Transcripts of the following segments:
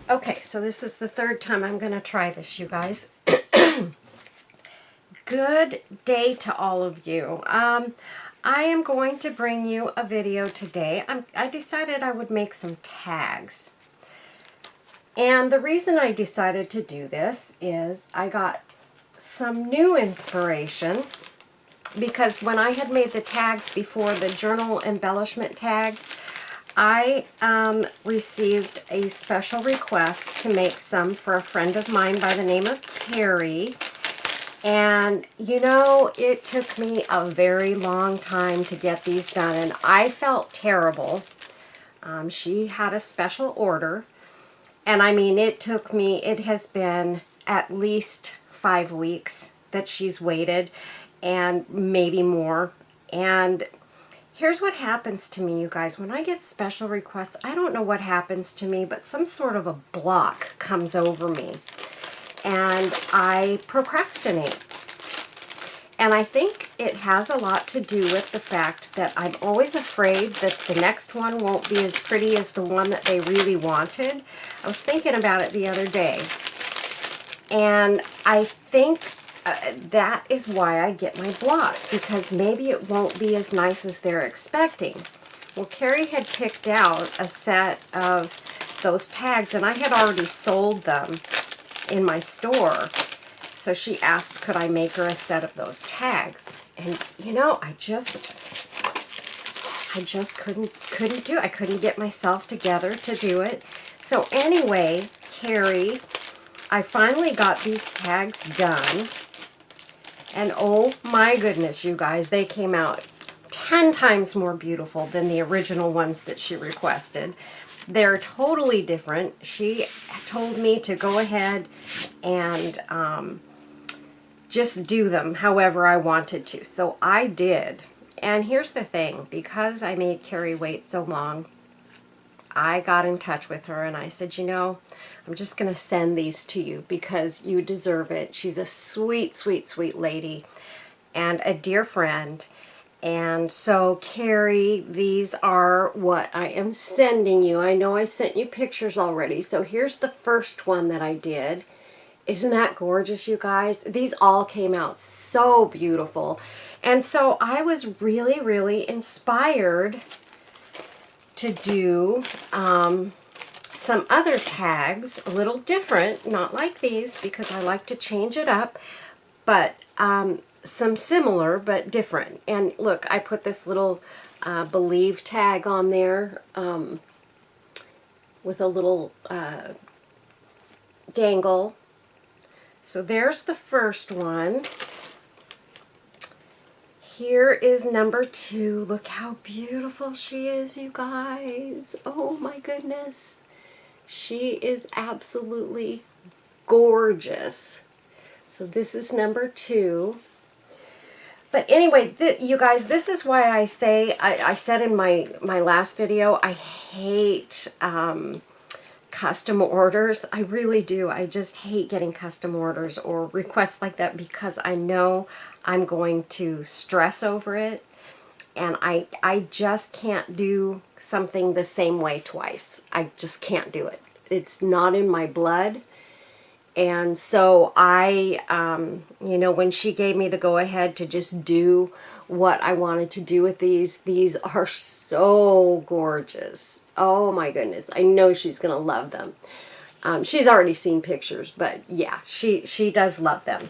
Okay, so this is the third time I'm going to try this, you guys. Good day to all of you. I am going to bring you a video today. I decided I would make some tags. And the reason I decided to do this is I got some new inspiration because when I had made the tags before, the journal embellishment tags, I received a special request to make some for a friend of mine by the name of Carrie. And you know, it took me a very long time to get these done, and I felt terrible. She had a special order, and I mean, it has been at least 5 weeks that she's waited, and maybe more. And here's what happens to me, you guys. When I get special requests, I don't know what happens to me, but some sort of a block comes over me, and I procrastinate. And I think it has a lot to do with the fact that I'm always afraid that the next one won't be as pretty as the one that they really wanted. I was thinking about it the other day, and I think that is why I get my block, because maybe it won't be as nice as they're expecting. Well, Carrie had picked out a set of those tags, and I had already sold them in my store. So she asked, could I make her a set of those tags? And you know, I just couldn't do it. I couldn't get myself together to do it. So anyway, Carrie, I finally got these tags done. And oh my goodness, you guys, they came out 10 times more beautiful than the original ones that she requested. They're totally different. She told me to go ahead and just do them however I wanted to. So I did. And here's the thing, because I made Carrie wait so long, I got in touch with her and I said, you know, I'm just going to send these to you because you deserve it. She's a sweet, sweet, sweet lady and a dear friend. And so, Carrie, these are what I am sending you. I know I sent you pictures already. So here's the first one that I did. Isn't that gorgeous, you guys? These all came out so beautiful. And so I was really, really inspired to do some other tags, a little different, not like these because I like to change it up, but some similar but different. And look, I put this little Believe tag on there with a little dangle. So there's the first one. Here is number 2. Look how beautiful she is, you guys. Oh my goodness. She is absolutely gorgeous. So this is number 2. But anyway, you guys, this is why I say, I said in my last video, I hate custom orders. I really do. I just hate getting custom orders or requests like that because I know I'm going to stress over it, and I just can't do something the same way twice. I just can't do it. It's not in my blood. And so I, you know, when she gave me the go-ahead to just do what I wanted to do with these are so gorgeous. Oh my goodness. I know she's going to love them. She's already seen pictures, but yeah, she does love them.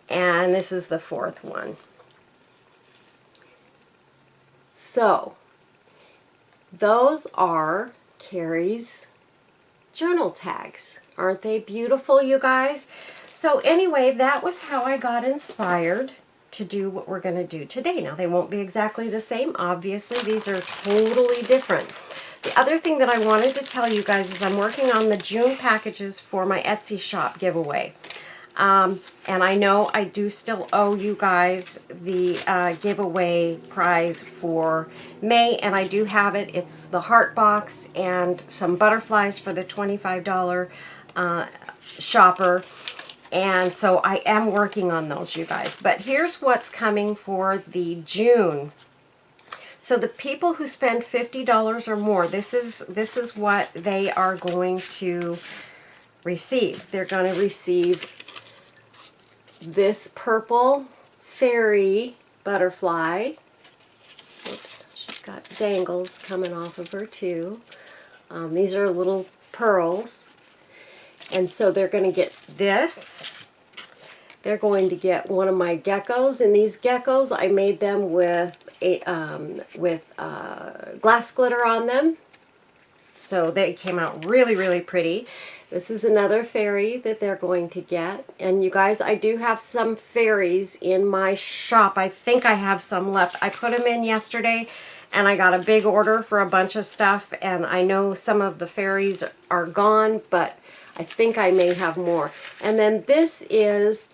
And this is the 4th one. So, those are Carrie's journal tags. Aren't they beautiful, you guys? So anyway, that was how I got inspired to do what we're going to do today. Now, they won't be exactly the same. Obviously, these are totally different. The other thing that I wanted to tell you guys is I'm working on the June packages for my Etsy shop giveaway. And I know I do still owe you guys the giveaway prize for May, and I do have it. It's the heart box and some butterflies for the $25 shopper. And so I am working on those, you guys. But here's what's coming for the June. So the people who spend $50 or more, this is what they are going to receive. They're going to receive this purple fairy butterfly. Oops, she's got dangles coming off of her too. These are little pearls. And so they're going to get this. They're going to get one of my geckos, and these geckos, I made them with glass glitter on them. So they came out really, really pretty. This is another fairy that they're going to get. And you guys, I do have some fairies in my shop. I think I have some left. I put them in yesterday, and I got a big order for a bunch of stuff. And I know some of the fairies are gone, but I think I may have more. And then this is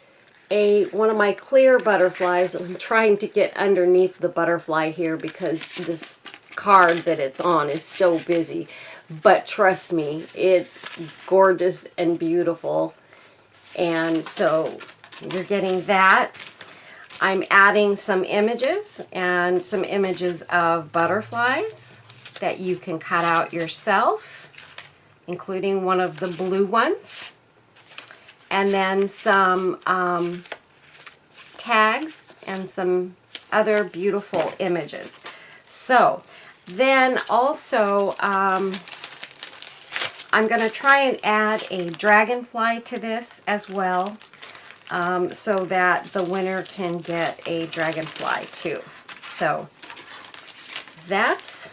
one of my clear butterflies. I'm trying to get underneath the butterfly here because this card that it's on is so busy. But trust me, it's gorgeous and beautiful. And so you're getting that. I'm adding some images and some images of butterflies that you can cut out yourself, including one of the blue ones. And then some tags and some other beautiful images. So then also I'm going to try and add a dragonfly to this as well, so that the winner can get a dragonfly too. So that's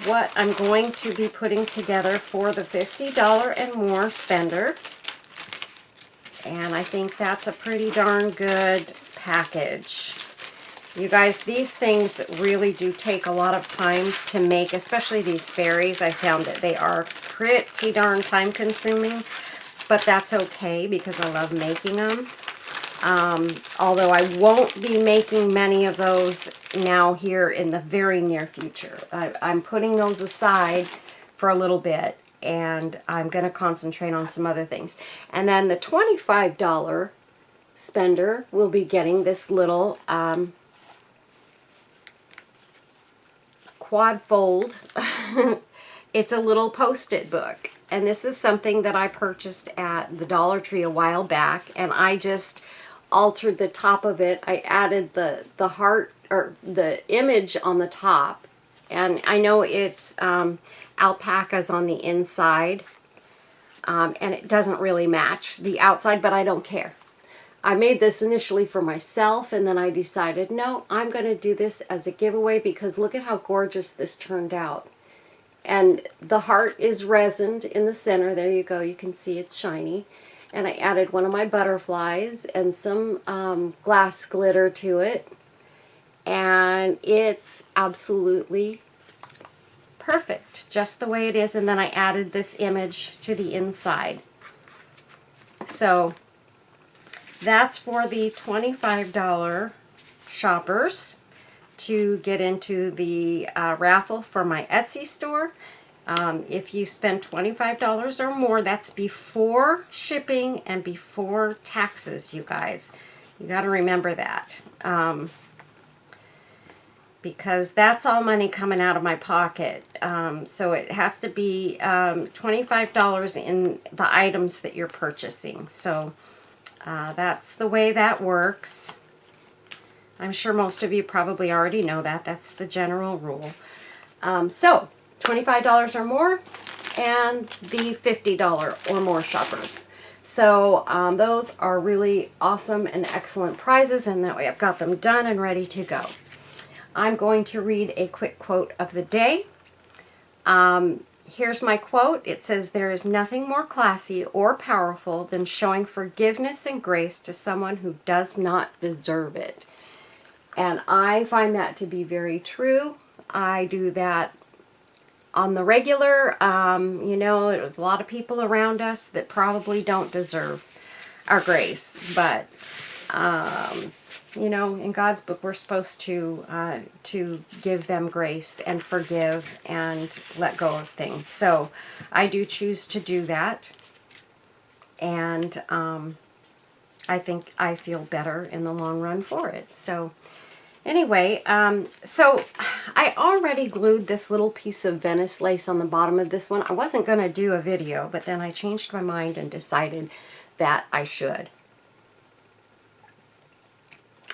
what I'm going to be putting together for the $50 and more spender. And I think that's a pretty darn good package. You guys, these things really do take a lot of time to make, especially these fairies. I found that they are pretty darn time consuming, but that's okay because I love making them. Although I won't be making many of those now here in the very near future. I'm putting those aside for a little bit, and I'm going to concentrate on some other things. And then the $25 spender will be getting this little quad fold. It's a little post-it book, and this is something that I purchased at the Dollar Tree a while back, and I just altered the top of it. I added the heart, or the image on the top, and I know it's alpacas on the inside, and it doesn't really match the outside, but I don't care. I made this initially for myself, and then I decided, no, I'm going to do this as a giveaway because look at how gorgeous this turned out. And the heart is resined in the center. There you go. You can see it's shiny. And I added one of my butterflies and some glass glitter to it. And it's absolutely perfect, just the way it is. And then I added this image to the inside. So that's for the $25 shoppers to get into the raffle for my Etsy store. If you spend $25 or more, that's before shipping and before taxes, you guys. You got to remember that. Because that's all money coming out of my pocket. So it has to be $25 in the items that you're purchasing. So that's the way that works. I'm sure most of you probably already know that. That's the general rule. So $25 or more, and the $50 or more shoppers. So those are really awesome and excellent prizes, and that way I've got them done and ready to go. I'm going to read a quick quote of the day. Here's my quote. It says, "There is nothing more classy or powerful than showing forgiveness and grace to someone who does not deserve it." And I find that to be very true. I do that on the regular. You know, there's a lot of people around us that probably don't deserve our grace. But, you know, in God's book, we're supposed to give them grace and forgive and let go of things. So I do choose to do that. And I think I feel better in the long run for it. So Anyway, so I already glued this little piece of Venice lace on the bottom of this one. I wasn't going to do a video, but then I changed my mind and decided that I should.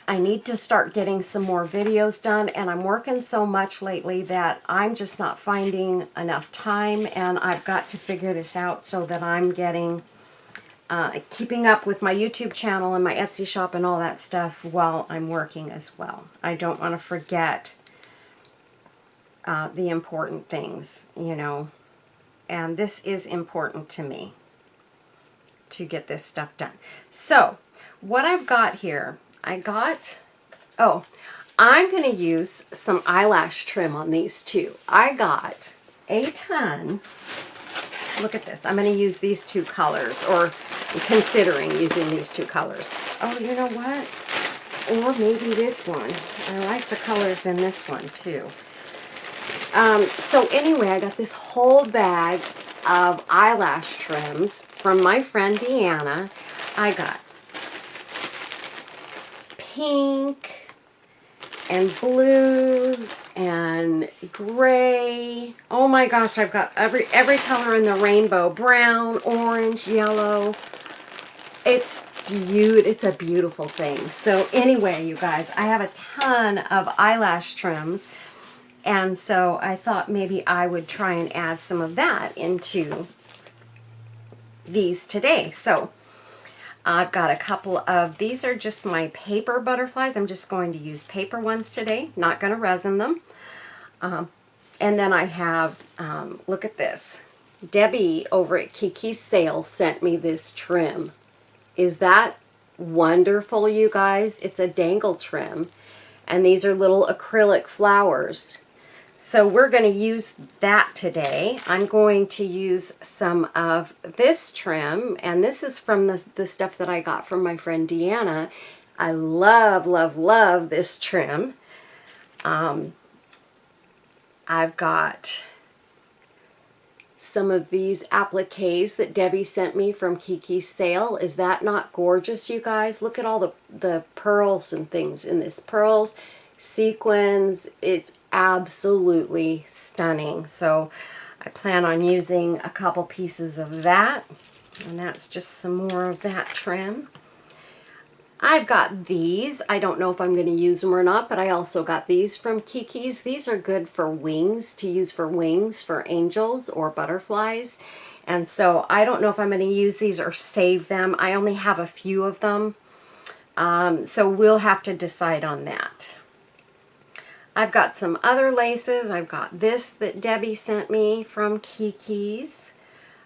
I need to start getting some more videos done, and I'm working so much lately that I'm just not finding enough time, and I've got to figure this out so that I'm getting keeping up with my YouTube channel and my Etsy shop and all that stuff while I'm working as well. I don't want to forget the important things, you know, and this is important to me to get this stuff done. So what I've got here, I'm going to use some eyelash trim on these too. I got a ton. Look at this. I'm going to use these two colors, or considering using these two colors. Oh, you know what? Or maybe this one. I like the colors in this one too. So anyway, I got this whole bag of eyelash trims from my friend Deanna. I got pink and blues and gray. Oh my gosh, I've got every color in the rainbow. Brown, orange, yellow. It's a beautiful thing. So anyway, you guys, I have a ton of eyelash trims, and so I thought maybe I would try and add some of that into these today. So I've got a couple of, these are just my paper butterflies. I'm just going to use paper ones today, not going to resin them. And then I have, look at this. Debbie over at Kiki's Sale sent me this trim. Is that wonderful, you guys? It's a dangle trim, and these are little acrylic flowers. So we're going to use that today. I'm going to use some of this trim, and this is from the stuff that I got from my friend Deanna. I love, love, love this trim. I've got some of these appliques that Debbie sent me from Kiki's Sale. Is that not gorgeous, you guys? Look at all the pearls and things in this. Pearls, sequins, it's absolutely stunning. So I plan on using a couple pieces of that, and that's just some more of that trim. I've got these. I don't know if I'm going to use them or not, but I also got these from Kiki's. These are good for wings, to use for wings for angels or butterflies. And so I don't know if I'm going to use these or save them. I only have a few of them. So we'll have to decide on that. I've got some other laces. I've got this that Debbie sent me from Kiki's.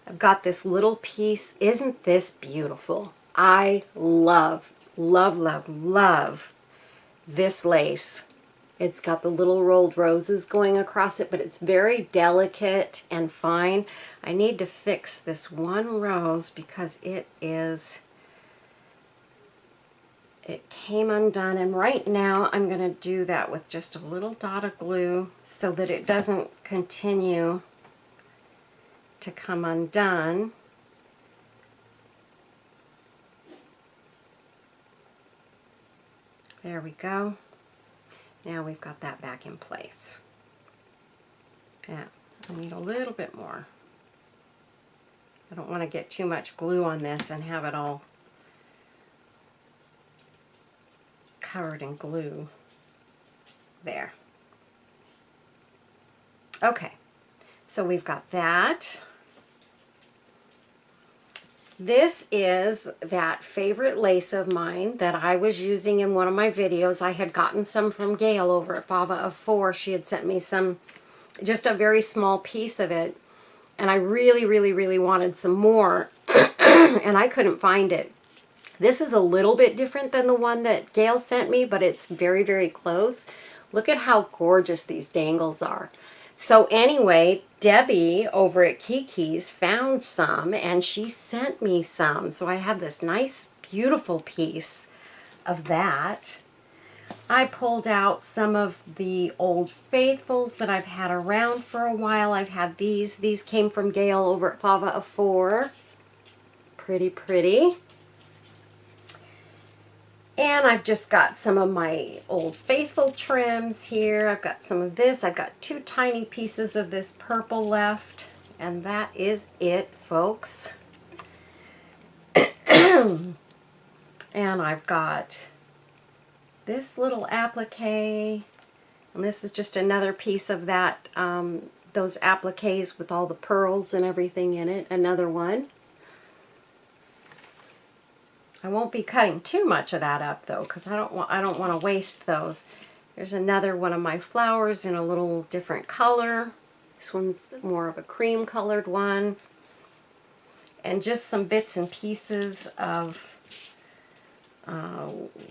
I've got this little piece. Isn't this beautiful? I love, love, love, love this lace. It's got the little rolled roses going across it, but it's very delicate and fine. I need to fix this one rose because it came undone, and right now I'm going to do that with just a little dot of glue so that it doesn't continue to come undone. There we go. Now we've got that back in place. Yeah, I need a little bit more. I don't want to get too much glue on this and have it all covered in glue. There. Okay, so we've got that. This is that favorite lace of mine that I was using in one of my videos. I had gotten some from Gail over at Fava of 4. She had sent me some, just a very small piece of it, and I really, really, really wanted some more, and I couldn't find it. This is a little bit different than the one that Gail sent me, but it's very, very close. Look at how gorgeous these dangles are. So anyway, Debbie over at Kiki's found some, and she sent me some. So I have this nice, beautiful piece of that. I pulled out some of the Old Faithfuls that I've had around for a while. I've had these. These came from Gail over at Fava of 4. Pretty, pretty. And I've just got some of my Old Faithful trims here. I've got some of this. I've got 2 tiny pieces of this purple left. And that is it, folks. And I've got this little applique. And this is just another piece of that, those appliques with all the pearls and everything in it. Another one. I won't be cutting too much of that up though, because I don't want to waste those. There's another one of my flowers in a little different color. This one's more of a cream colored one. And just some bits and pieces of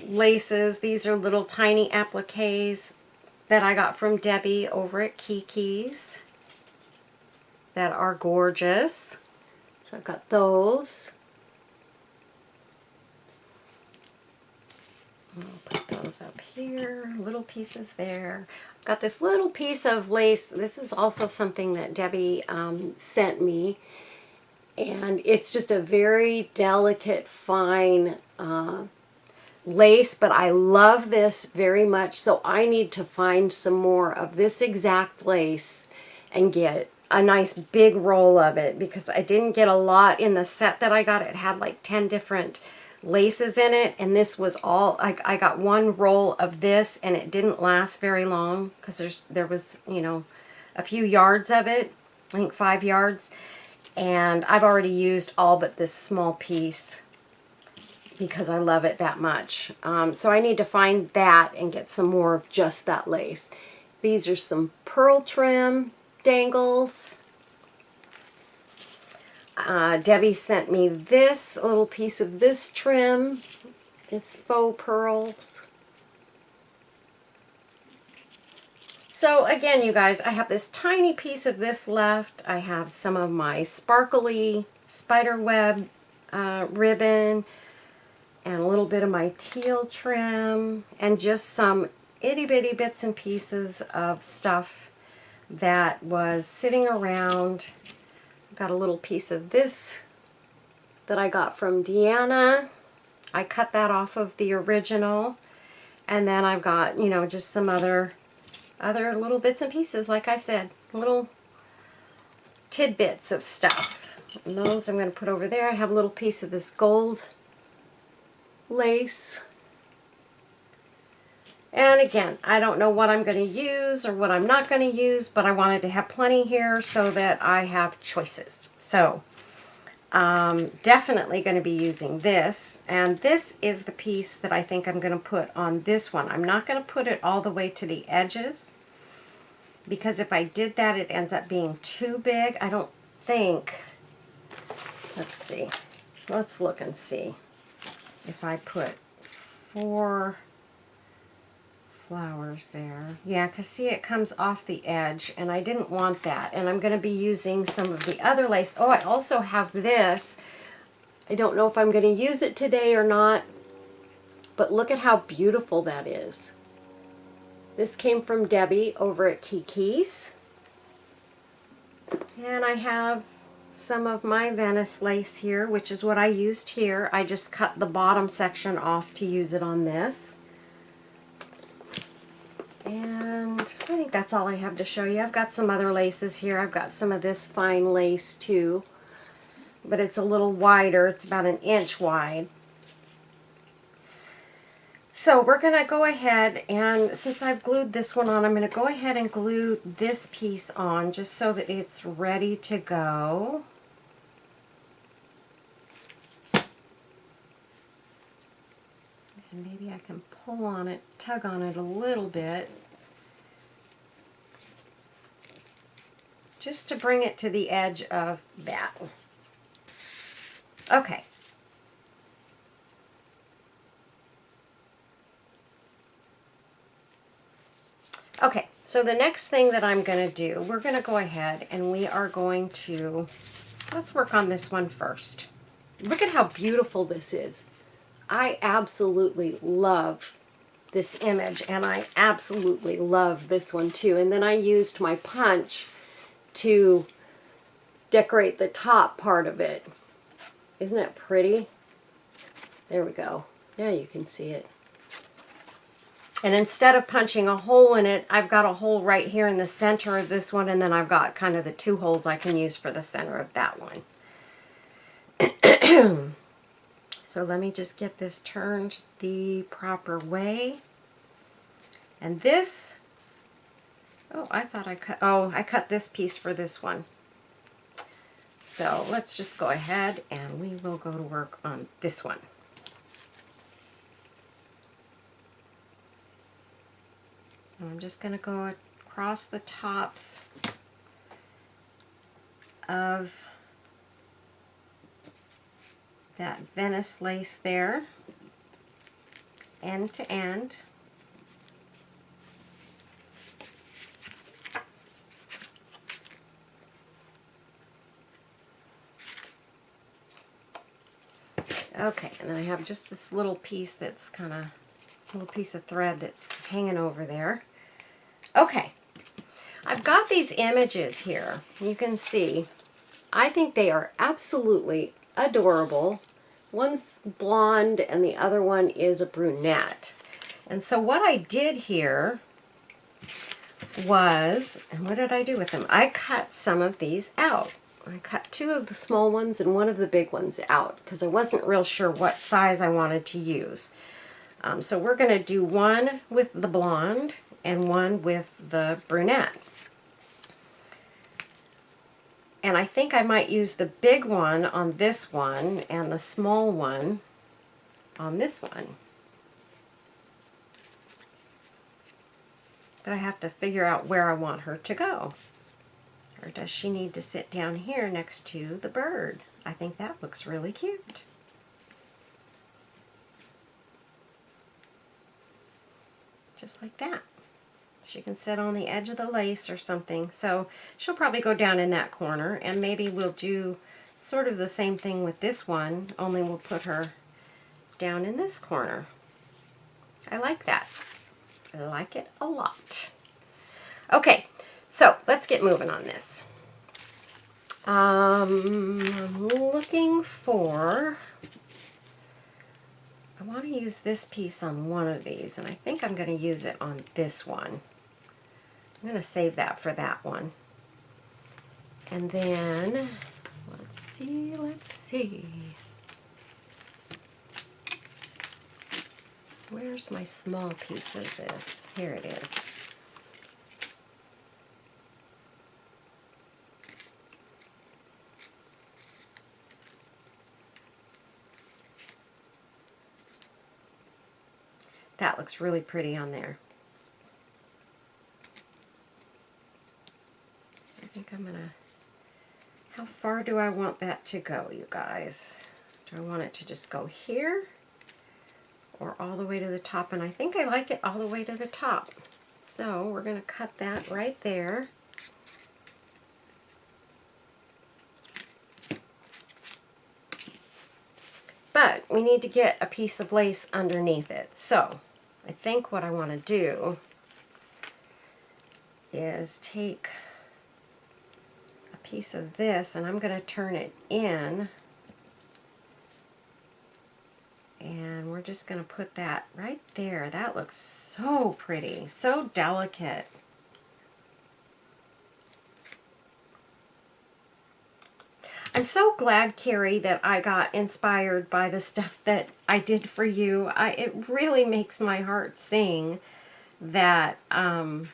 laces. These are little tiny appliques that I got from Debbie over at Kiki's that are gorgeous. So I've got those. I'll put those up here, little pieces there. I've got this little piece of lace. This is also something that Debbie sent me. And it's just a very delicate, fine lace, but I love this very much. So I need to find some more of this exact lace and get a nice big roll of it, because I didn't get a lot in the set that I got. It had like 10 different laces in it, and this was all I got one roll of this, and it didn't last very long because there was, you know, a few yards of it, I think 5 yards, and I've already used all but this small piece because I love it that much. So I need to find that and get some more of just that lace. These are some pearl trim dangles. Debbie sent me this, a little piece of this trim. It's faux pearls. So again, you guys, I have this tiny piece of this left. I have some of my sparkly spider web ribbon and a little bit of my teal trim and just some itty bitty bits and pieces of stuff that was sitting around. Got a little piece of this that I got from Deanna. I cut that off of the original. And then I've got, you know, just some other little bits and pieces, like I said, little tidbits of stuff. And those I'm going to put over there. I have a little piece of this gold lace. And again, I don't know what I'm going to use or what I'm not going to use, but I wanted to have plenty here so that I have choices. So, definitely going to be using this. And this is the piece that I think I'm going to put on this one. I'm not going to put it all the way to the edges, because if I did that, it ends up being too big. I don't think. Let's see. Let's look and see if I put 4 flowers there. Yeah, because see, it comes off the edge, and I didn't want that. And I'm going to be using some of the other lace. Oh, I also have this. I don't know if I'm going to use it today or not, but look at how beautiful that is. This came from Debbie over at Kiki's. And I have some of my Venice lace here, which is what I used here. I just cut the bottom section off to use it on this. And I think that's all I have to show you. I've got some other laces here. I've got some of this fine lace too, but it's a little wider. It's about 1 inch wide. So we're going to go ahead, and since I've glued this one on, I'm going to go ahead and glue this piece on just so that it's ready to go. And maybe I can pull on it, tug on it a little bit, just to bring it to the edge of that. Okay. Okay, so the next thing that I'm going to do, we're going to go ahead and we are going to, let's work on this one first. Look at how beautiful this is. I absolutely love this image, and I absolutely love this one too. And then I used my punch to decorate the top part of it. Isn't that pretty? There we go. Now you can see it. And instead of punching a hole in it, I've got a hole right here in the center of this one, and then I've got kind of the 2 holes I can use for the center of that one. So let me just get this turned the proper way. And this, oh, I thought I cut this piece for this one. So let's just go ahead and we will go to work on this one. I'm just going to go across the tops of that Venice lace there, end to end. Okay, and then I have just this little piece that's kind of, little piece of thread that's hanging over there. Okay, I've got these images here. You can see, I think they are absolutely adorable. One's blonde and the other one is a brunette. And so what I did here was, and what did I do with them? I cut some of these out. I cut 2 of the small ones and 1 of the big ones out because I wasn't real sure what size I wanted to use. So we're going to do one with the blonde and one with the brunette. And I think I might use the big one on this one and the small one on this one. But I have to figure out where I want her to go. Or does she need to sit down here next to the bird? I think that looks really cute. Just like that. She can sit on the edge of the lace or something. So she'll probably go down in that corner, and maybe we'll do sort of the same thing with this one, only we'll put her down in this corner. I like that. I like it a lot. Okay, so let's get moving on this. I'm looking for, I want to use this piece on one of these, and I think I'm going to use it on this one. I'm going to save that for that one. And then, let's see. Where's my small piece of this? Here it is. That looks really pretty on there. I think I'm gonna, how far do I want that to go, you guys? Do I want it to just go here or all the way to the top? And I think I like it all the way to the top. So we're gonna cut that right there. But we need to get a piece of lace underneath it. So I think what I want to do is take a piece of this and I'm going to turn it in, and we're just going to put that right there. That looks so pretty, so delicate. I'm so glad, Carrie, that I got inspired by the stuff that I did for you. It really makes my heart sing that that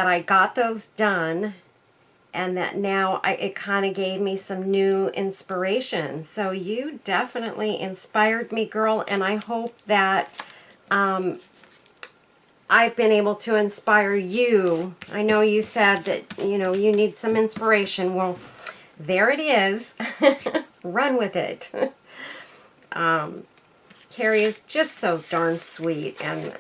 I got those done, and that now it kind of gave me some new inspiration. So you definitely inspired me, girl, and I hope that I've been able to inspire you. I know you said that, you know, you need some inspiration. Well, there it is. Run with it. Carrie is just so darn sweet, and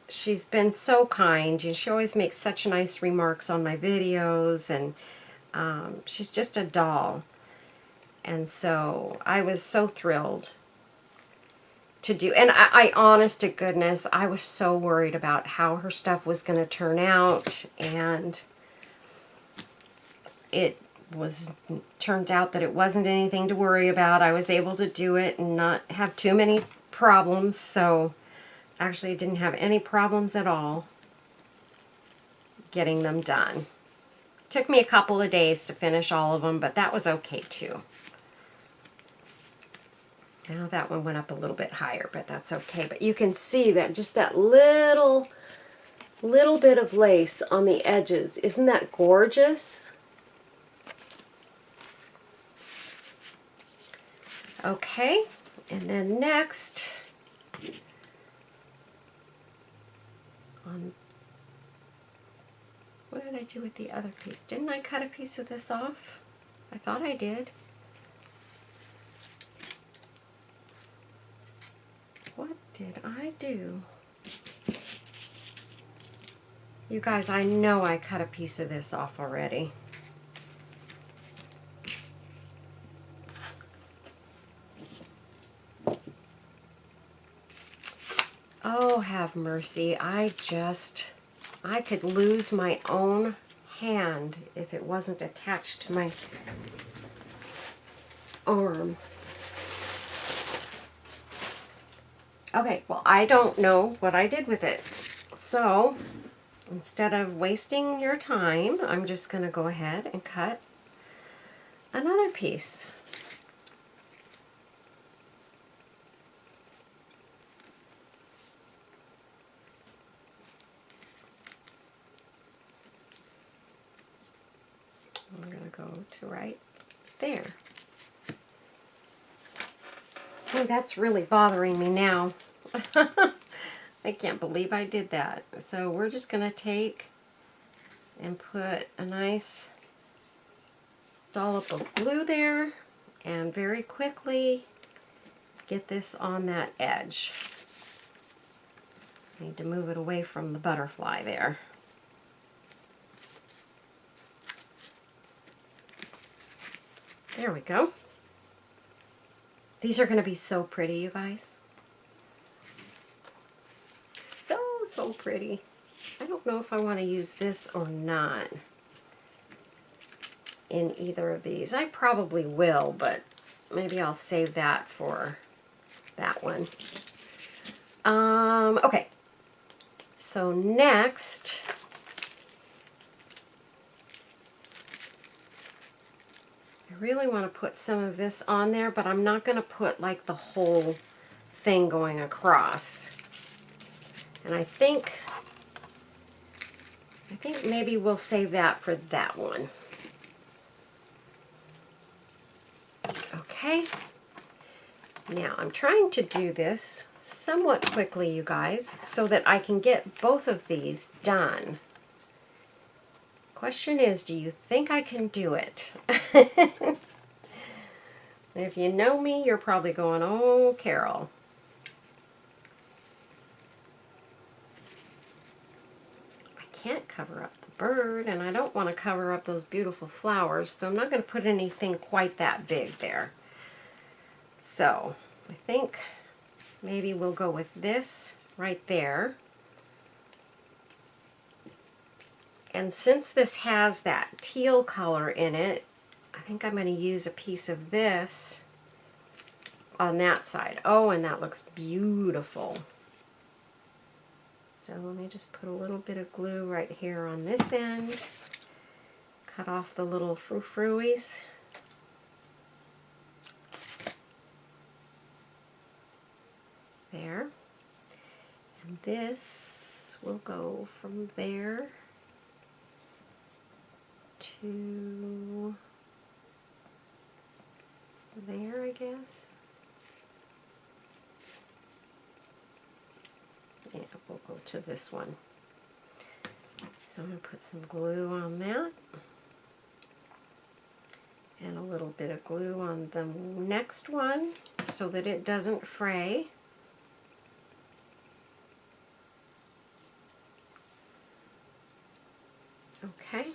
she's been so kind. And she always makes such nice remarks on my videos, and she's just a doll. And so I was so thrilled to do, and I honest to goodness, I was so worried about how her stuff was going to turn out, and it turned out that it wasn't anything to worry about. I was able to do it and not have too many problems, so actually I didn't have any problems at all getting them done. Took me a couple of days to finish all of them, but that was okay too. Now that one went up a little bit higher, but that's okay. But you can see that just that little bit of lace on the edges. Isn't that gorgeous? Okay, and then next, what did I do with the other piece? Didn't I cut a piece of this off? I thought I did. What did I do? You guys, I know I cut a piece of this off already. Oh, have mercy. I could lose my own hand if it wasn't attached to my arm. Okay, well, I don't know what I did with it. So, instead of wasting your time, I'm just going to go ahead and cut another piece. We're going to go to right there. Hey, that's really bothering me now. I can't believe I did that. So we're just going to take and put a nice dollop of glue there and very quickly get this on that edge. I need to move it away from the butterfly there. There we go. These are going to be so pretty, you guys. So pretty. I don't know if I want to use this or not in either of these. I probably will, but maybe I'll save that for that one. Okay. So next, I really want to put some of this on there, but I'm not going to put like the whole thing going across. And I think maybe we'll save that for that one. Okay. Now I'm trying to do this somewhat quickly, you guys, so that I can get both of these done. Question is, do you think I can do it? If you know me, you're probably going, oh, Carol. Can't cover up the bird, and I don't want to cover up those beautiful flowers, so I'm not going to put anything quite that big there. So I think maybe we'll go with this right there. And since this has that teal color in it, I think I'm going to use a piece of this on that side. Oh, and that looks beautiful. So let me just put a little bit of glue right here on this end. Cut off the little frou-frouies. There. And this will go from there to there, I guess. Yeah, we'll go to this one. So I'm going to put some glue on that. And a little bit of glue on the next one so that it doesn't fray. Okay.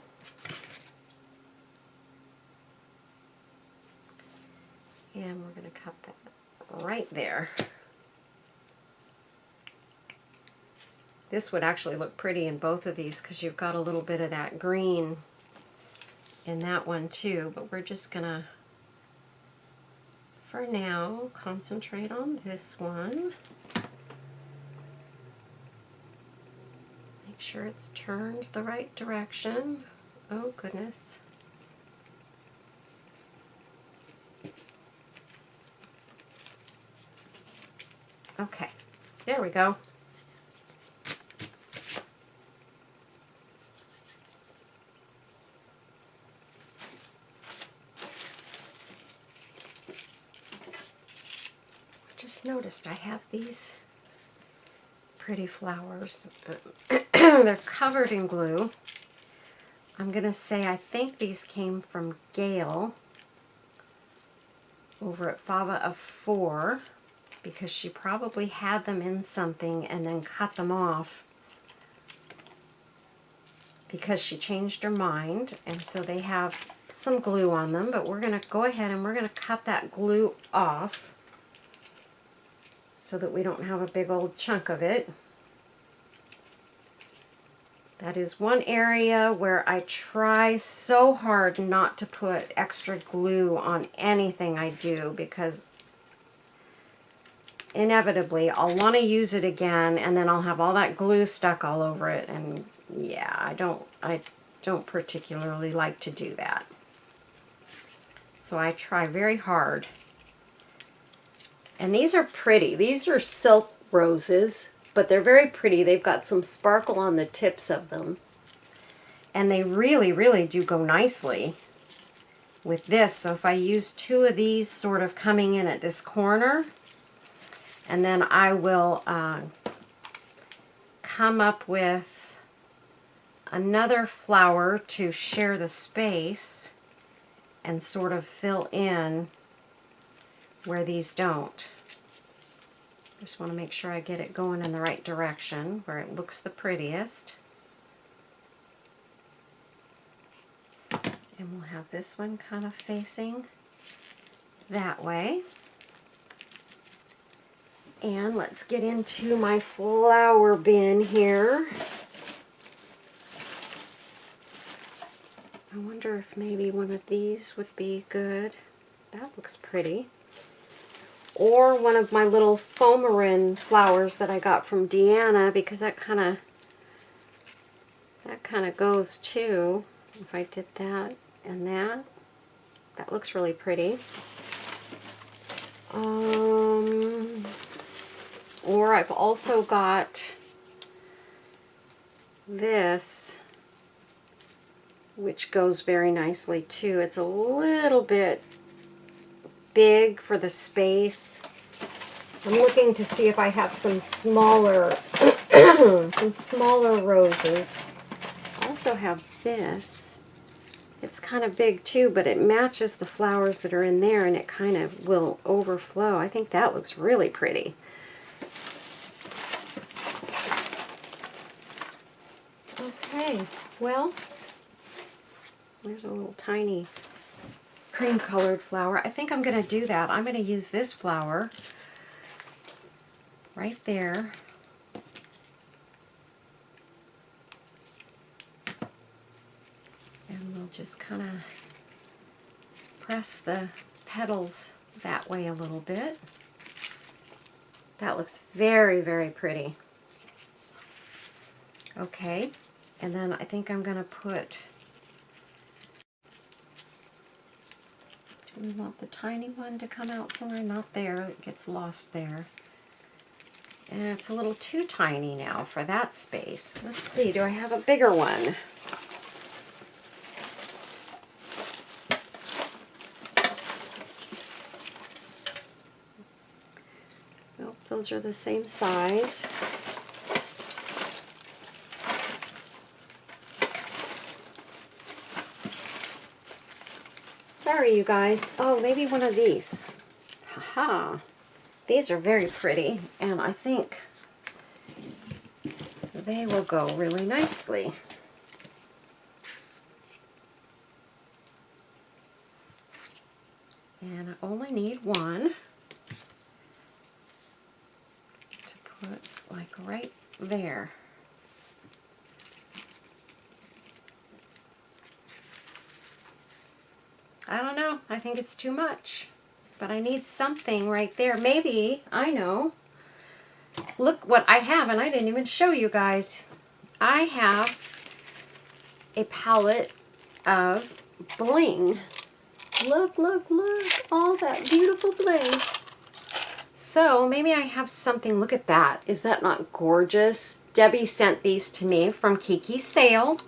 And we're going to cut that right there. This would actually look pretty in both of these because you've got a little bit of that green in that one too, but we're just gonna for now, concentrate on this one. Make sure it's turned the right direction. Oh goodness. Okay, there we go. I just noticed I have these pretty flowers. They're covered in glue. I'm going to say I think these came from Gail over at Fava of 4, because she probably had them in something and then cut them off because she changed her mind, and so they have some glue on them, but we're going to go ahead and we're going to cut that glue off so that we don't have a big old chunk of it. That is one area where I try so hard not to put extra glue on anything I do, because inevitably I'll want to use it again and then I'll have all that glue stuck all over it, and yeah, I don't particularly like to do that. So I try very hard. And these are pretty. These are silk roses, but they're very pretty. They've got some sparkle on the tips of them. And they really, really do go nicely with this. So if I use 2 of these sort of coming in at this corner, and then I will come up with another flower to share the space and sort of fill in where these don't. Just want to make sure I get it going in the right direction where it looks the prettiest. And we'll have this one kind of facing that way. And let's get into my flower bin here. I wonder if maybe one of these would be good. That looks pretty. Or one of my little foamarin flowers that I got from Deanna, because that kind of goes too. If I did that and that looks really pretty. Or I've also got this, which goes very nicely too. It's a little bit big for the space. I'm looking to see if I have some smaller some smaller roses. I also have this. It's kind of big too, but it matches the flowers that are in there, and it kind of will overflow. I think that looks really pretty. Okay, well, there's a little tiny cream colored flower. I think I'm going to do that. I'm going to use this flower right there. And we'll just kind of press the petals that way a little bit. That looks very, very pretty. Okay, and then I think I'm going to put, do we want the tiny one to come out somewhere? Not there, it gets lost there. And it's a little too tiny now for that space. Let's see, do I have a bigger one? Nope, those are the same size. Sorry, you guys. Oh, maybe one of these. Haha. These are very pretty, and I think they will go really nicely. And I only need one to put like right there. I don't know. I think it's too much. but I need something right there. Maybe, I know. Look what I have, and I didn't even show you guys. I have a palette of bling. Look, look, look, all that beautiful bling. So maybe I have something, look at that. Is that not gorgeous? Debbie sent these to me from Kiki's sale.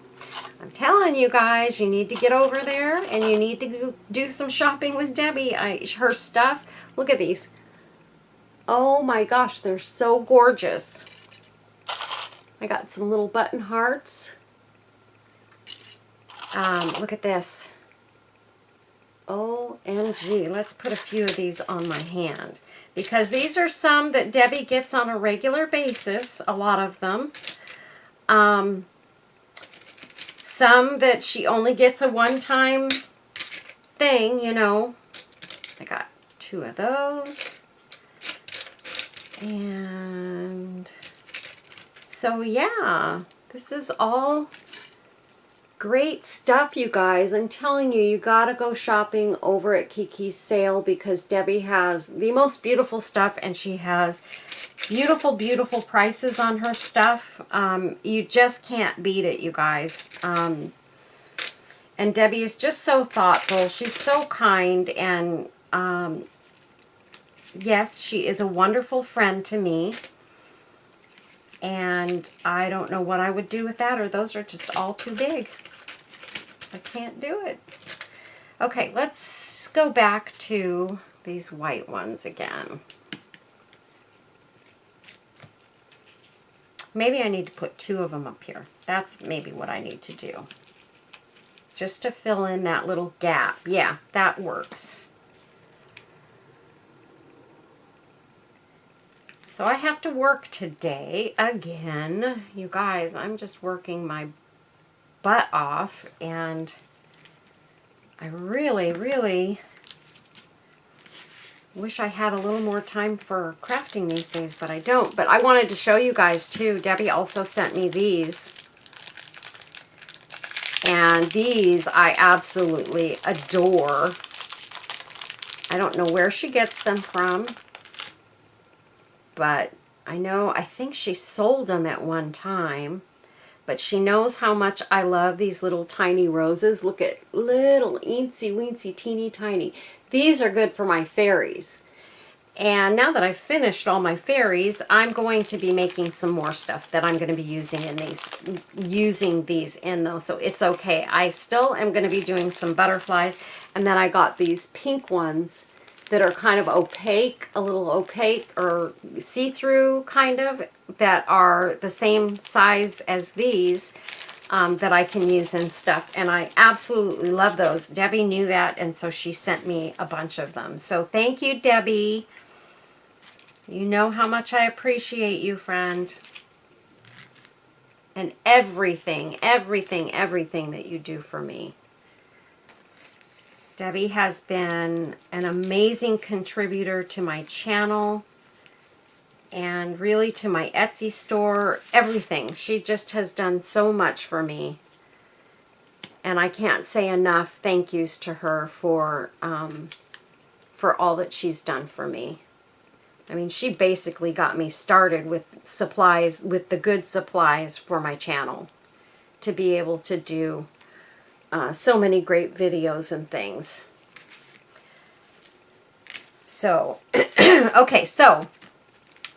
I'm telling you guys, you need to get over there and you need to do some shopping with Debbie. Her stuff, look at these. Oh my gosh, they're so gorgeous. I got some little button hearts. Look at this. OMG, let's put a few of these on my hand because these are some that Debbie gets on a regular basis, a lot of them. Some that she only gets a one-time thing, you know. I got 2 of those. And so yeah, this is all great stuff, you guys. I'm telling you, you gotta go shopping over at Kiki's sale because Debbie has the most beautiful stuff and she has beautiful, beautiful prices on her stuff. You just can't beat it, you guys. And Debbie is just so thoughtful. She's so kind, and yes, she is a wonderful friend to me. And I don't know what I would do with that, or those are just all too big. I can't do it. Okay, let's go back to these white ones again. Maybe I need to put 2 of them up here. That's maybe what I need to do. Just to fill in that little gap. Yeah, that works. So I have to work today again. You guys, I'm just working my butt off, and I really, really wish I had a little more time for crafting these days, but I don't. But I wanted to show you guys too. Debbie also sent me these. And these I absolutely adore. I don't know where she gets them from, but I think she sold them at one time. But she knows how much I love these little tiny roses. Look at little eensy weensy teeny tiny. These are good for my fairies. And now that I've finished all my fairies, I'm going to be making some more stuff that I'm going to be using these in those. So it's okay. I still am going to be doing some butterflies. And then I got these pink ones that are kind of opaque, a little opaque or see-through kind of, that are the same size as these, that I can use in stuff. And I absolutely love those. Debbie knew that, and so she sent me a bunch of them. So thank you, Debbie. You know how much I appreciate you, friend. And everything, everything, everything that you do for me. Debbie has been an amazing contributor to my channel and really to my Etsy store, everything. She just has done so much for me. And I can't say enough thank yous to her for all that she's done for me. I mean, she basically got me started with supplies, with the good supplies for my channel, to be able to do so many great videos and things. So, okay, so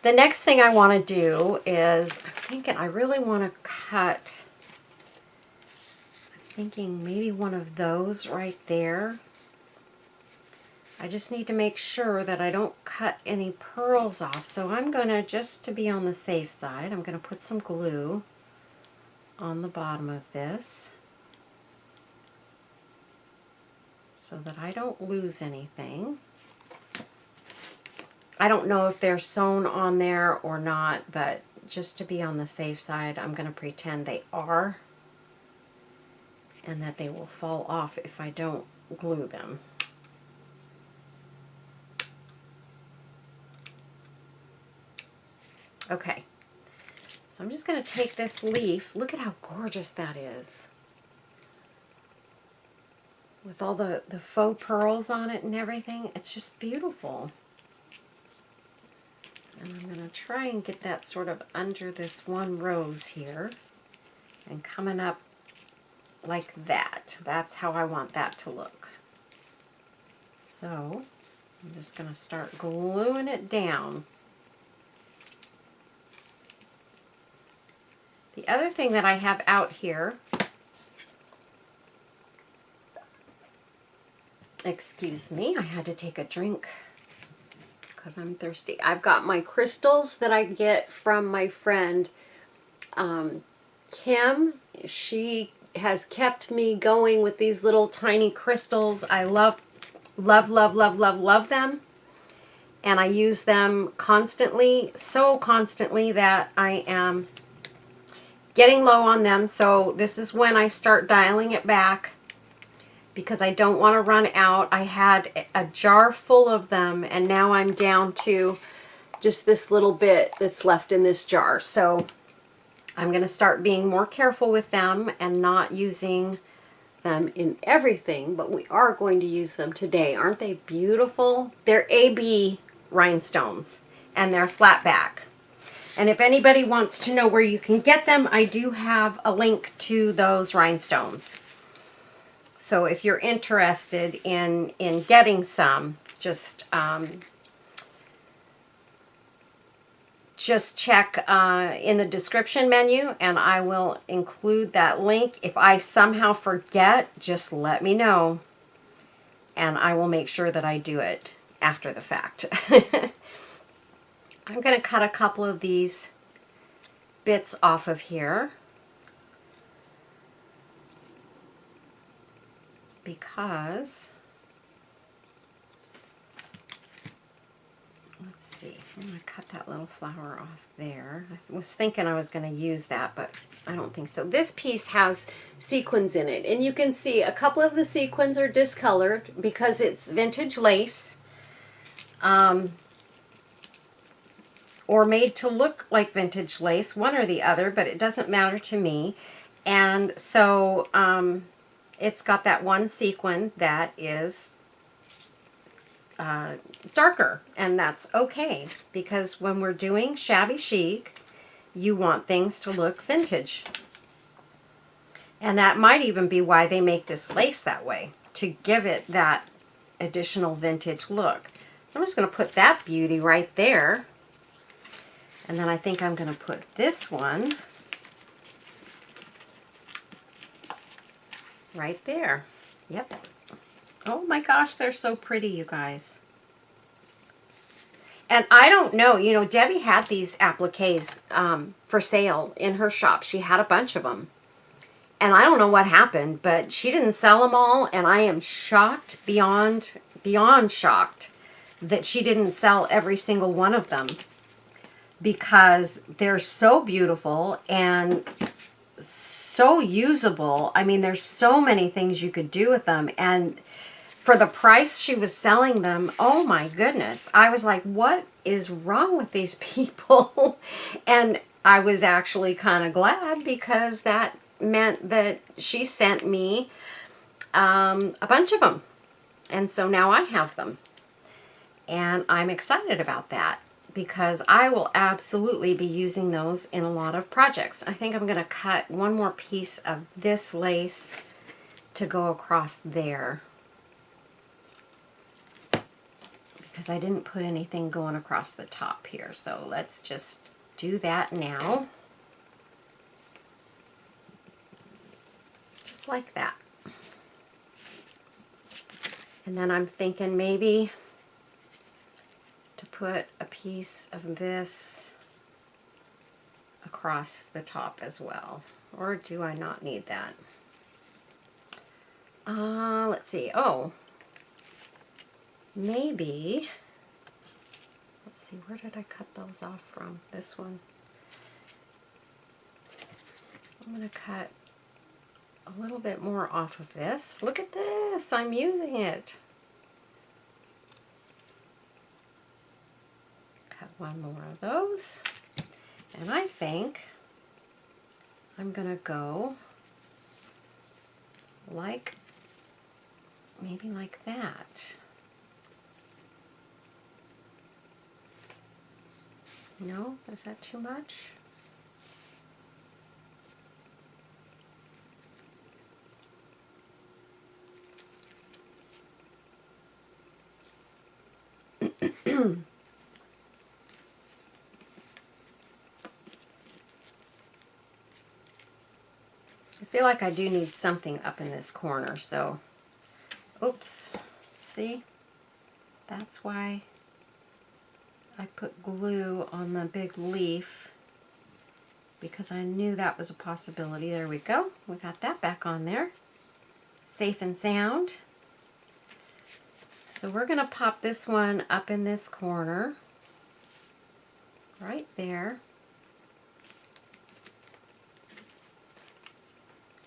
the next thing I want to do is, I'm thinking I really want to cut, I'm thinking maybe one of those right there. I just need to make sure that I don't cut any pearls off. So I'm going to, just to be on the safe side, I'm going to put some glue on the bottom of this so that I don't lose anything. I don't know if they're sewn on there or not, but just to be on the safe side, I'm going to pretend they are, and that they will fall off if I don't glue them. Okay, so I'm just going to take this leaf. Look at how gorgeous that is. with all the faux pearls on it and everything. It's just beautiful. And I'm going to try and get that sort of under this one rose here and coming up like that. That's how I want that to look. So I'm just going to start gluing it down. The other thing that I have out here, excuse me, I had to take a drink because I'm thirsty. I've got my crystals that I get from my friend Kim. She has kept me going with these little tiny crystals. I love them. And I use them constantly, so constantly that I am getting low on them. So this is when I start dialing it back because I don't want to run out. I had a jar full of them and now I'm down to just this little bit that's left in this jar. So I'm going to start being more careful with them and not using them in everything, but we are going to use them today. Aren't they beautiful? They're AB rhinestones and they're flat back. And if anybody wants to know where you can get them, I do have a link to those rhinestones. So if you're interested in getting some, just check in the description menu and I will include that link. If I somehow forget, just let me know and I will make sure that I do it after the fact. I'm going to cut a couple of these bits off of here because, let's see, I'm going to cut that little flower off there. I was thinking I was going to use that, but I don't think so. This piece has sequins in it, and you can see a couple of the sequins are discolored because it's vintage lace, or made to look like vintage lace, one or the other, but it doesn't matter to me. And so it's got that one sequin that is darker, and that's okay because when we're doing shabby chic, you want things to look vintage. And that might even be why they make this lace that way, to give it that additional vintage look. I'm just going to put that beauty right there. And then I think I'm going to put this one right there. Yep. Oh my gosh, they're so pretty, you guys. And I don't know, you know, Debbie had these appliques for sale in her shop. She had a bunch of them. And I don't know what happened, but she didn't sell them all. And I am shocked, beyond shocked, that she didn't sell every single one of them. Because they're so beautiful and so usable. I mean, there's so many things you could do with them. And for the price she was selling them, oh my goodness. I was like, what is wrong with these people? And I was actually kind of glad because that meant that she sent me a bunch of them. And so now I have them. And I'm excited about that, because I will absolutely be using those in a lot of projects. I think I'm going to cut one more piece of this lace to go across there, because I didn't put anything going across the top here. So let's just do that now. Just like that. And then I'm thinking maybe to put a piece of this across the top as well. Or do I not need that? Let's see. Oh, maybe. Let's see, where did I cut those off from? This one. I'm going to cut a little bit more off of this. Look at this. I'm using it. Cut one more of those. And I think I'm going to go like maybe like that. No? Is that too much? I feel like I do need something up in this corner, so, oops, see? That's why I put glue on the big leaf, because I knew that was a possibility. There we go. We got that back on there. Safe and sound. So we're going to pop this one up in this corner, right there.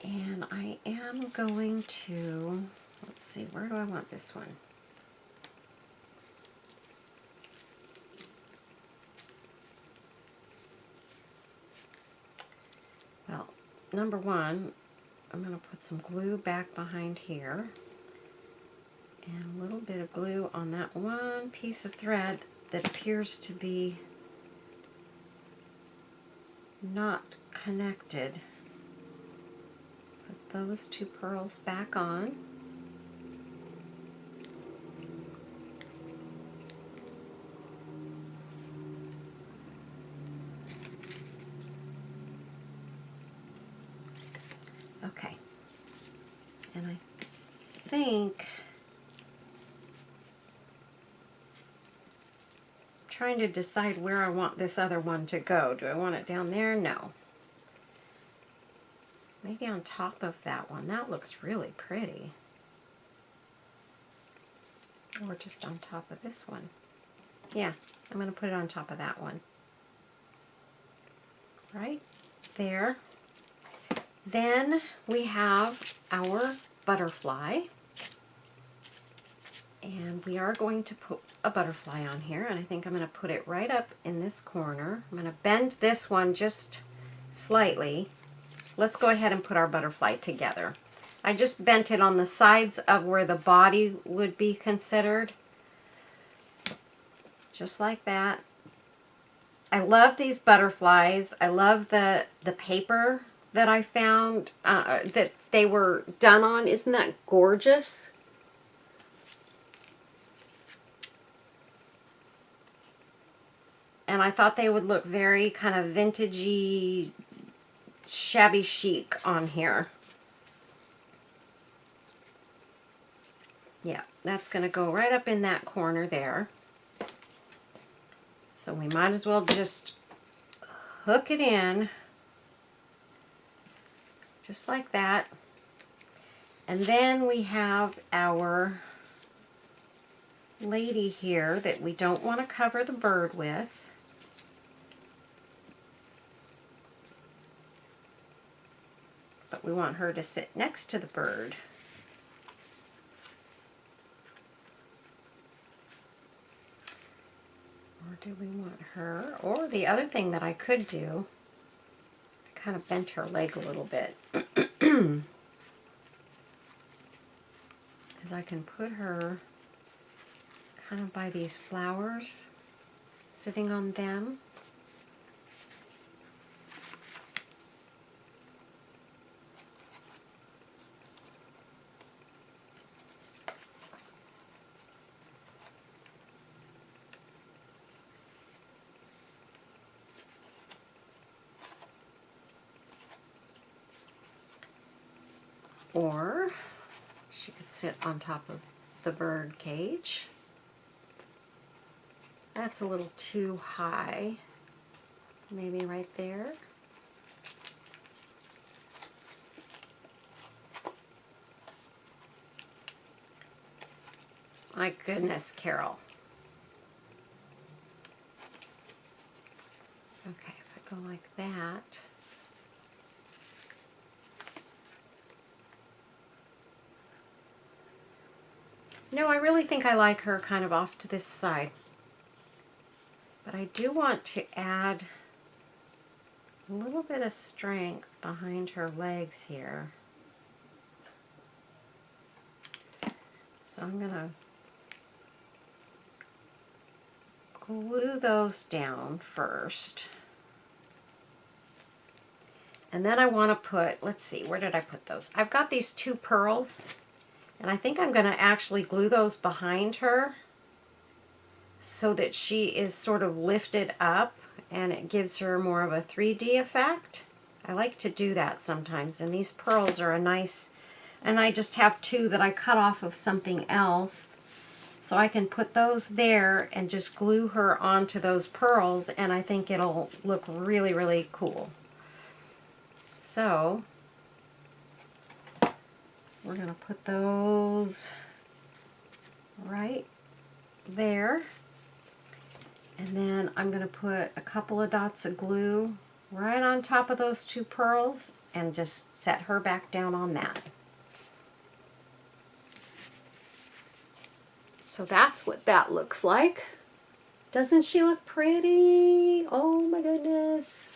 And I am going to, let's see, where do I want this one? Well, number one, I'm going to put some glue back behind here. And a little bit of glue on that one piece of thread that appears to be not connected. Put those two pearls back on. Okay. And I think, I'm trying to decide where I want this other one to go. Do I want it down there? No. Maybe on top of that one. That looks really pretty. Or just on top of this one. Yeah, I'm going to put it on top of that one. Right there. Then we have our butterfly. And we are going to put a butterfly on here. And I think I'm going to put it right up in this corner. I'm going to bend this one just slightly. Let's go ahead and put our butterfly together. I just bent it on the sides of where the body would be considered. Just like that. I love these butterflies. I love the paper that I found that they were done on. Isn't that gorgeous? And I thought they would look very kind of vintagey, shabby chic on here. Yeah, that's going to go right up in that corner there. So we might as well just hook it in, just like that. And then we have our lady here that we don't want to cover the bird with. But we want her to sit next to the bird. Or do we want her? Or the other thing that I could do, I kind of bent her leg a little bit, is I can put her kind of by these flowers, sitting on them. Or she could sit on top of the bird cage. That's a little too high. Maybe right there. My goodness, Carol. Okay, if I go like that. No, I really think I like her kind of off to this side. But I do want to add a little bit of strength behind her legs here. So I'm going to glue those down first. And then I want to put, let's see, where did I put those? I've got these 2 pearls, and I think I'm going to actually glue those behind her so that she is sort of lifted up and it gives her more of a 3D effect. I like to do that sometimes, and these pearls are a nice, and I just have 2 that I cut off of something else. So I can put those there and just glue her onto those pearls, and I think it'll look really, really cool. So we're going to put those right there. And then I'm going to put a couple of dots of glue right on top of those 2 pearls and just set her back down on that. So that's what that looks like. Doesn't she look pretty? Oh my goodness.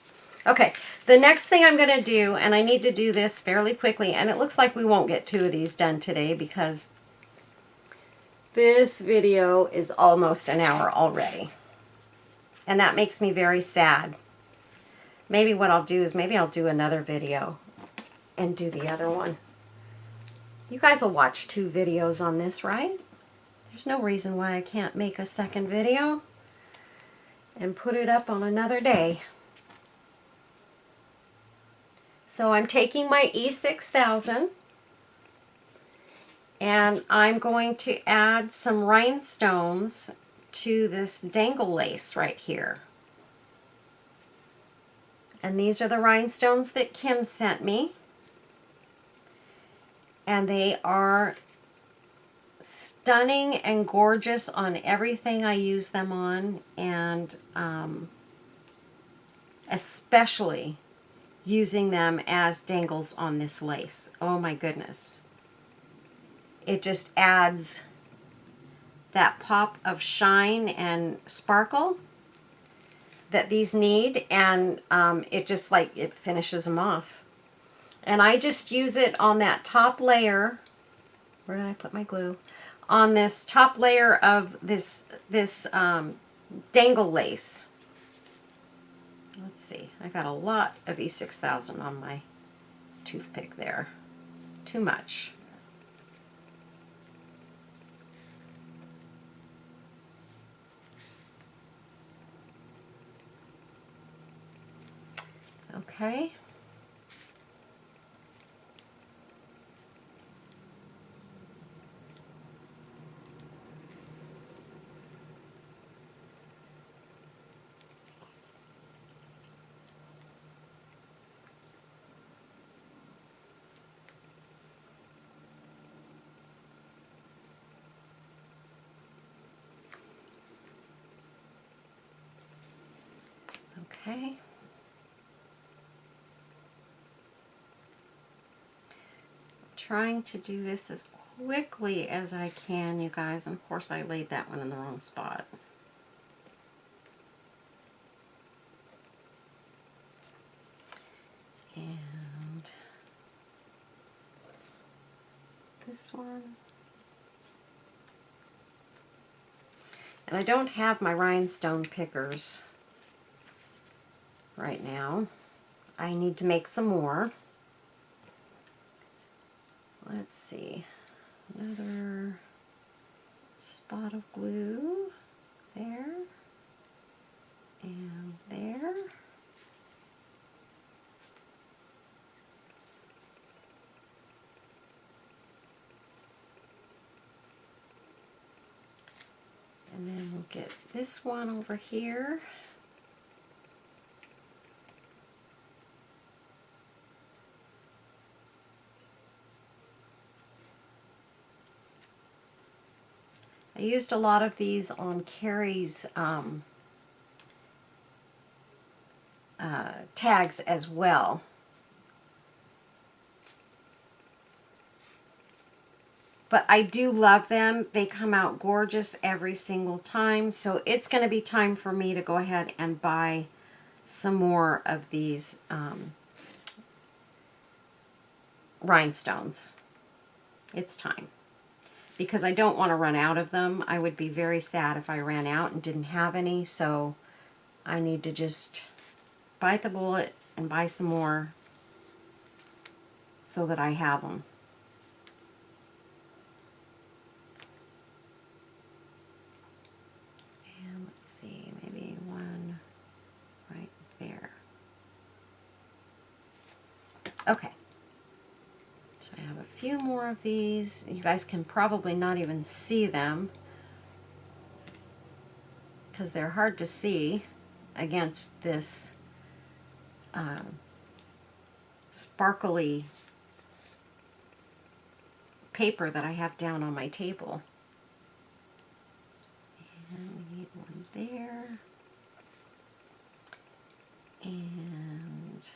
Okay, the next thing I'm going to do, and I need to do this fairly quickly, and it looks like we won't get 2 of these done today because this video is almost an hour already. And that makes me very sad. Maybe what I'll do is maybe I'll do another video and do the other one. You guys will watch 2 videos on this, right? There's no reason why I can't make a second video and put it up on another day. So I'm taking my E6000 and I'm going to add some rhinestones to this dangle lace right here. And these are the rhinestones that Kim sent me. And they are stunning and gorgeous on everything I use them on, and especially using them as dangles on this lace. Oh my goodness. It just adds that pop of shine and sparkle that these need, and it just like, it finishes them off. And I just use it on that top layer. Where did I put my glue? On this top layer of this dangle lace. Let's see, I got a lot of E6000 on my toothpick there. Too much. Okay. Okay. Trying to do this as quickly as I can, you guys. And of course I laid that one in the wrong spot. And this one. And I don't have my rhinestone pickers right now. I need to make some more. Let's see, another spot of glue there and there. And then we'll get this one over here. I used a lot of these on Carrie's tags as well. But I do love them. They come out gorgeous every single time. So it's going to be time for me to go ahead and buy some more of these rhinestones. It's time. because I don't want to run out of them. I would be very sad if I ran out and didn't have any, so I need to just bite the bullet and buy some more so that I have them. And let's see, maybe one right there. Okay. So I have a few more of these. You guys can probably not even see them because they're hard to see against this sparkly paper that I have down on my table. And we need one there. And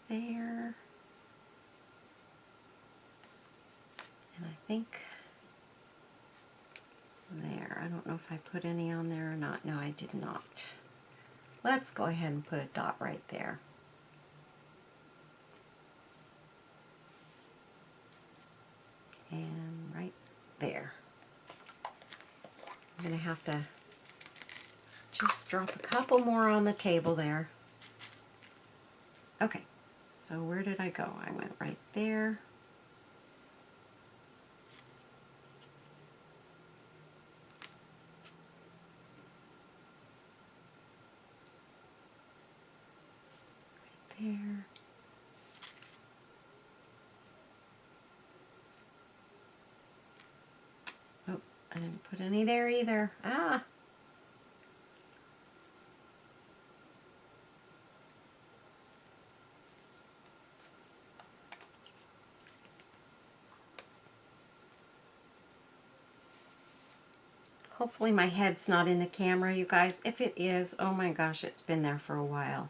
there. And I think there. I don't know if I put any on there or not. No, I did not. Let's go ahead and put a dot right there. And right there. I'm going to have to just drop a couple more on the table there. Okay, so where did I go? I went right there. There. Oh, I didn't put any there either. Ah! Hopefully my head's not in the camera, you guys. If it is, oh my gosh, it's been there for a while.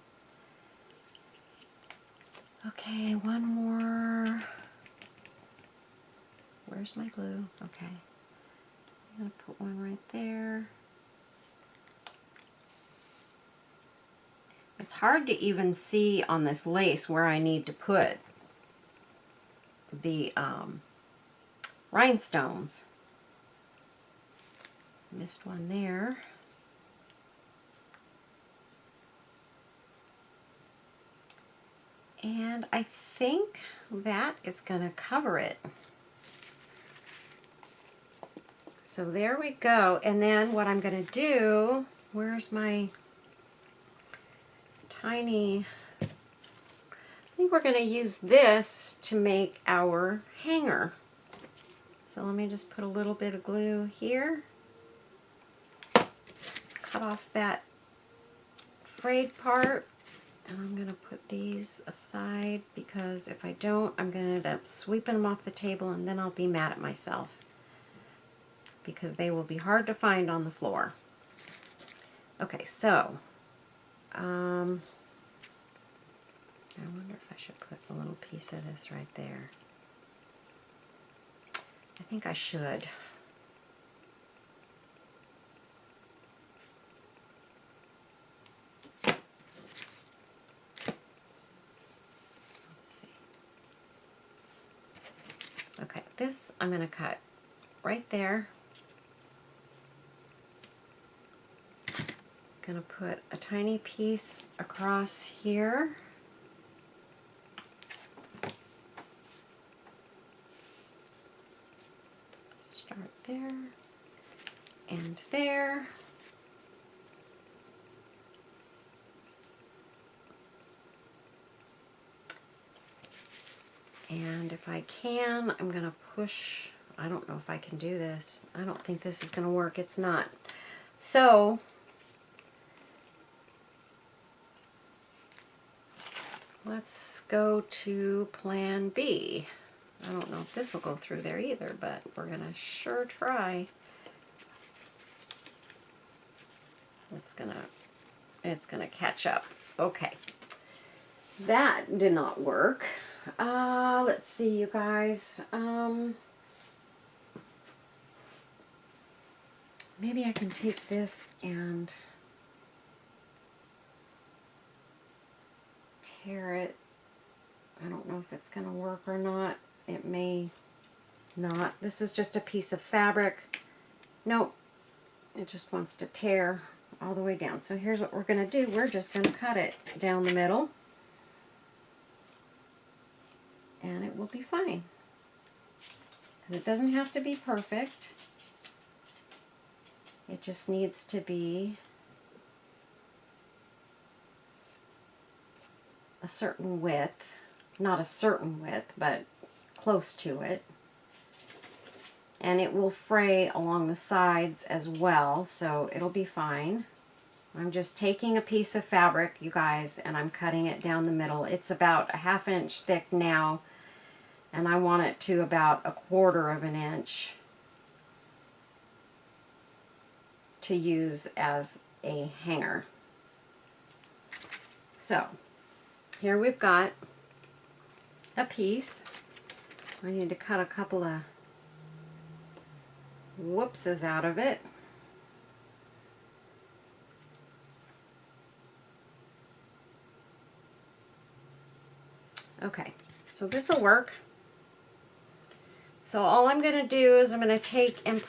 Okay, one more. Where's my glue? Okay. I'm going to put one right there. It's hard to even see on this lace where I need to put the rhinestones. Missed one there. And I think that is going to cover it. So there we go. And then what I'm going to do, where's my tiny, I think we're going to use this to make our hanger. So let me just put a little bit of glue here. Cut off that frayed part. And I'm going to put these aside because if I don't, I'm going to end up sweeping them off the table and then I'll be mad at myself because they will be hard to find on the floor. Okay, so I wonder if I should put a little piece of this right there. I think I should. Okay, this I'm going to cut right there. Going to put a tiny piece across here. Start there and there. And if I can, I'm going to push. I don't know if I can do this. I don't think this is going to work. It's not. So let's go to plan B. I don't know if this will go through there either, but we're going to sure try. It's gonna catch up. Okay. That did not work. Let's see, you guys. Maybe I can take this and tear it. I don't know if it's going to work or not. It may. not. This is just a piece of fabric. Nope, it just wants to tear all the way down. So here's what we're going to do. We're just going to cut it down the middle, and it will be fine. Because it doesn't have to be perfect. It just needs to be a certain width. Not a certain width, but close to it. And it will fray along the sides as well, so it'll be fine. I'm just taking a piece of fabric, you guys, and I'm cutting it down the middle. It's about a 1/2 inch thick now, and I want it to about 1/4 of an inch to use as a hanger. So here we've got a piece. I need to cut a couple of whoopses out of it. Okay, so this will work. So all I'm going to do is I'm going to take and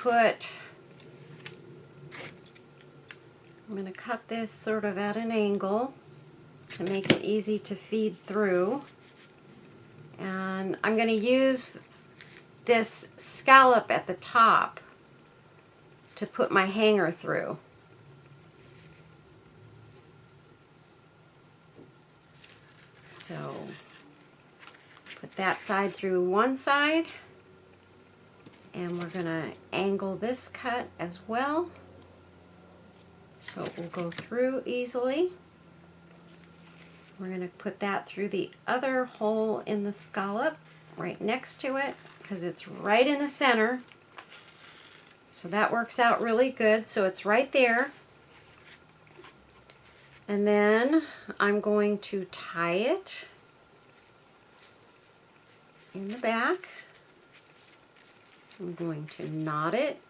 I'm going to cut this sort of at an angle to make it easy to feed through. And I'm going to use this scallop at the top to put my hanger through. So put that side through one side, and we're going to angle this cut as well so it will go through easily. We're going to put that through the other hole in the scallop right next to it because it's right in the center. So that works out really good. So it's right there. And then I'm going to tie it in the back. I'm going to knot it.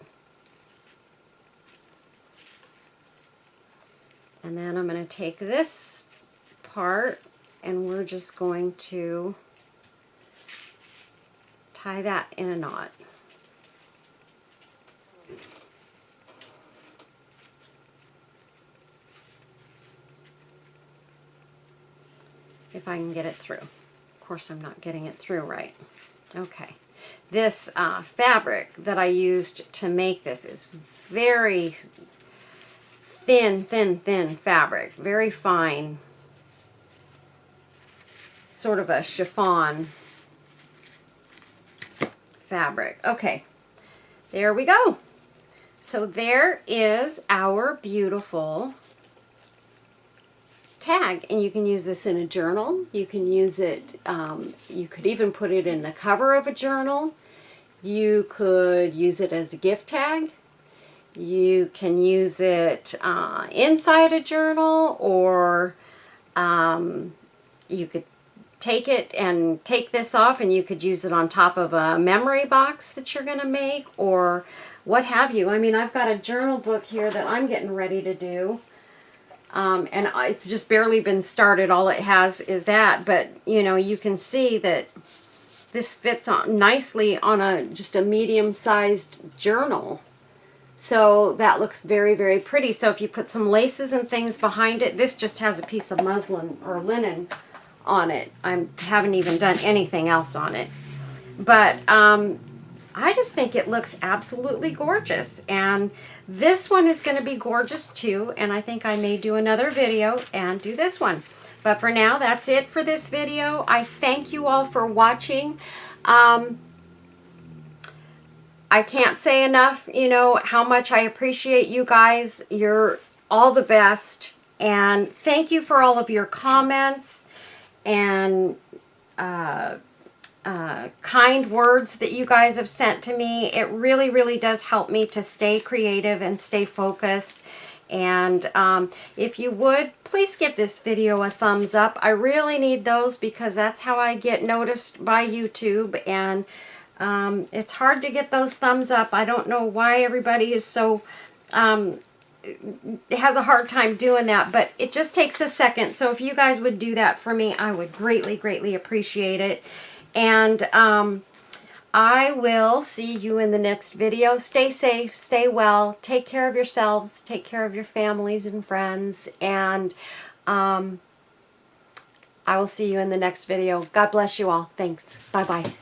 And then I'm going to take this part and we're just going to tie that in a knot. If I can get it through. Of course, I'm not getting it through right. Okay. This fabric that I used to make this is very thin fabric. Very fine. Sort of a chiffon fabric. Okay. There we go. So there is our beautiful tag, and you can use this in a journal. You can use it, you could even put it in the cover of a journal. You could use it as a gift tag. You can use it inside a journal, or you could take it and take this off and you could use it on top of a memory box that you're going to make, or what have you. I mean, I've got a journal book here that I'm getting ready to do. And it's just barely been started. All it has is that, but you know, you can see that this fits on nicely on just a medium-sized journal. So that looks very, very pretty. So if you put some laces and things behind it, this just has a piece of muslin or linen on it. I haven't even done anything else on it. But I just think it looks absolutely gorgeous. And this one is going to be gorgeous too. And I think I may do another video and do this one. But for now, that's it for this video. I thank you all for watching. I can't say enough, you know, how much I appreciate you guys. You're all the best. And thank you for all of your comments and kind words that you guys have sent to me. It really, really does help me to stay creative and stay focused. And if you would, please give this video a thumbs up. I really need those because that's how I get noticed by YouTube. And it's hard to get those thumbs up. I don't know why everybody is so has a hard time doing that, but it just takes a second. So if you guys would do that for me, I would greatly, greatly appreciate it. And I will see you in the next video. Stay safe, stay well, take care of yourselves, take care of your families and friends, and I will see you in the next video. God bless you all. Thanks. Bye-bye.